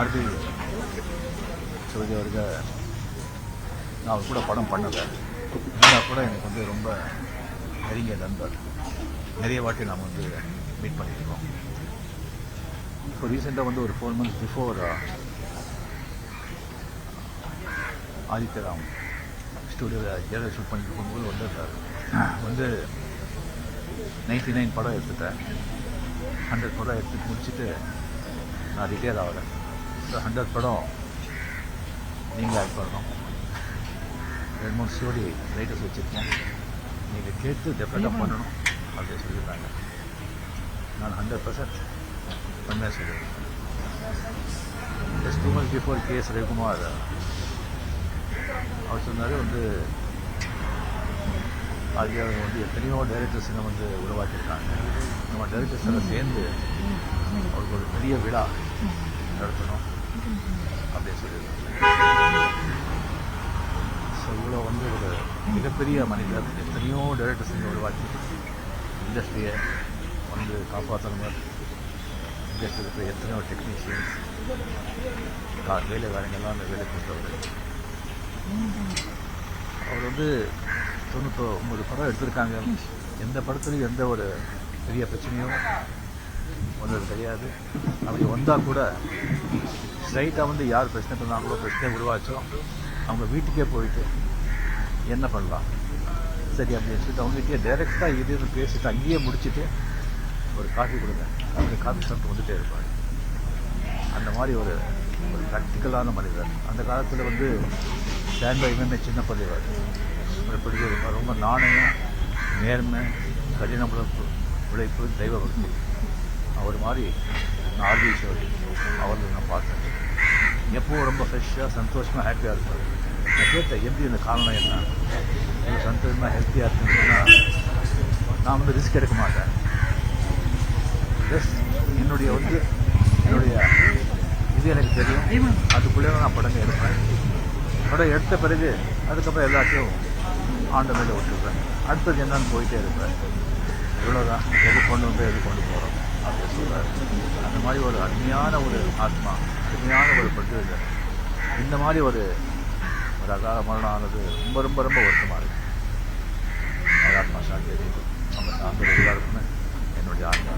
RB Sivaji அவருக்கு நான் அவர் கூட படம் பண்ணலை, இருந்தால் கூட எனக்கு வந்து ரொம்ப நெருங்கிய நண்பர். நிறைய வாட்டி நாம் வந்து மீட் பண்ணியிருக்கோம். இப்போ ரீசெண்டாக வந்து ஒரு 4 months பிஃபோர் ஆதித்யராம் ஸ்டூடியோவில் ஜெயலலிதா ஷூட் பண்ணிட்டு இருக்கும்போது வந்து 99 படம் எடுத்துட்டேன். 100 படம் எடுத்துட்டு முடிச்சுட்டு நான் ரிட்டையர் ஆகிறேன். ஸோ 100 படம் நீங்களே ஆக்ட் பண்ணணும். 2-3 ஸ்டோரி ரைட்டர்ஸ் வச்சுருக்கேன், நீங்கள் கேட்டு டெஃபினட்டாக பண்ணணும் அப்படின்னு சொல்லியிருந்தாங்க. நான் 100% உண்மையாக சொல்லுவேன். Just 2 months before KS Ravikumar அவர் சொன்னார் வந்து அது வந்து எத்தனையோ டைரக்டர்ஸுங்க வந்து உருவாக்கியிருக்காங்க, நம்ம டைரக்டர்ஸ் எல்லாம் சேர்ந்து அவருக்கு ஒரு பெரிய விழா நடத்தணும் அப்படின்னு சொல்லியிருக்காங்க. ஸோ இவ்வளோ வந்து ஒரு மிகப்பெரிய மனிதர், எத்தனையோ டைரக்டர்ஸுங்க உருவாக்கி இண்டஸ்ட்ரியை வந்து காப்பாற்றணும். இண்டஸ்ட்ரியில் இருக்கிற எத்தனையோ டெக்னீஷியன்ஸ் வேலைக்காரங்கெல்லாம் அந்த வேலை கொடுத்தவர். அவர் வந்து 99 படம் எடுத்திருக்காங்க. எந்த படத்துலையும் எந்த ஒரு பெரிய பிரச்சனையும் வந்தது கிடையாது. அப்படி வந்தால் கூட ஸ்ட்ரைட்டாக வந்து யார் பிரச்சனை பண்ணாங்களோ, பிரச்சனை உருவாச்சோ அவங்க வீட்டுக்கே போயிட்டு என்ன பண்ணலாம் சரி அப்படின்னு சொல்லிட்டு அவங்ககிட்டயே டைரெக்டாக இது பேசிட்டு அங்கேயே முடிச்சுட்டு ஒரு காஃபி கொடுங்க அப்படி காஃபி சாப்பிட்டு வந்துகிட்டே இருப்பார். அந்த மாதிரி ஒரு ப்ராக்டிக்கலான மனிதர். அந்த காலத்தில் வந்து ஸ்டாண்ட் பை மே சின்ன பள்ளிவார் பிடிச்சிருப்பார். ரொம்ப நாணயம், நேர்மை, கடின உழைப்பு, தெய்வ பக்தி. அவர் மாதிரி ஆர்வி ஷோரி அவர்கள் நான் பார்த்தேன். எப்போவும் ரொம்ப ஃப்ரெஷ்ஷாக சந்தோஷமாக ஹாப்பியாக இருப்பார். நான் கேட்டேன் எப்படி இந்த காரணம் என்ன, ரொம்ப சந்தோஷமாக ஹெல்த்தியாக இருக்குன்னா நான் வந்து ரிஸ்க் எடுக்க மாட்டேன். ஜஸ்ட் என்னுடைய இது எனக்கு தெரியும், அதுக்குள்ளே நான் படங்கள் எடுப்பேன். படம் எடுத்த பிறகு அதுக்கப்புறம் எல்லாத்தையும் ஆண்ட மேலே விட்டுருப்பேன். அடுத்தது என்னன்னு போயிட்டே இருப்பேன். இவ்வளோதான், எது கொண்டு போகிறோம் அப்படின்னு சொல்கிறார். அந்த மாதிரி ஒரு அருமையான ஒரு ஆத்மா, அருமையான ஒரு பட்டு இந்த மாதிரி ஒரு அகால மரணம் ஆனது ரொம்ப ரொம்ப ரொம்ப வருத்தமாக இருக்குது. ஆத்மா சாந்தி அவங்க சார்ந்த எல்லாருக்குமே என்னுடைய ஆத்மா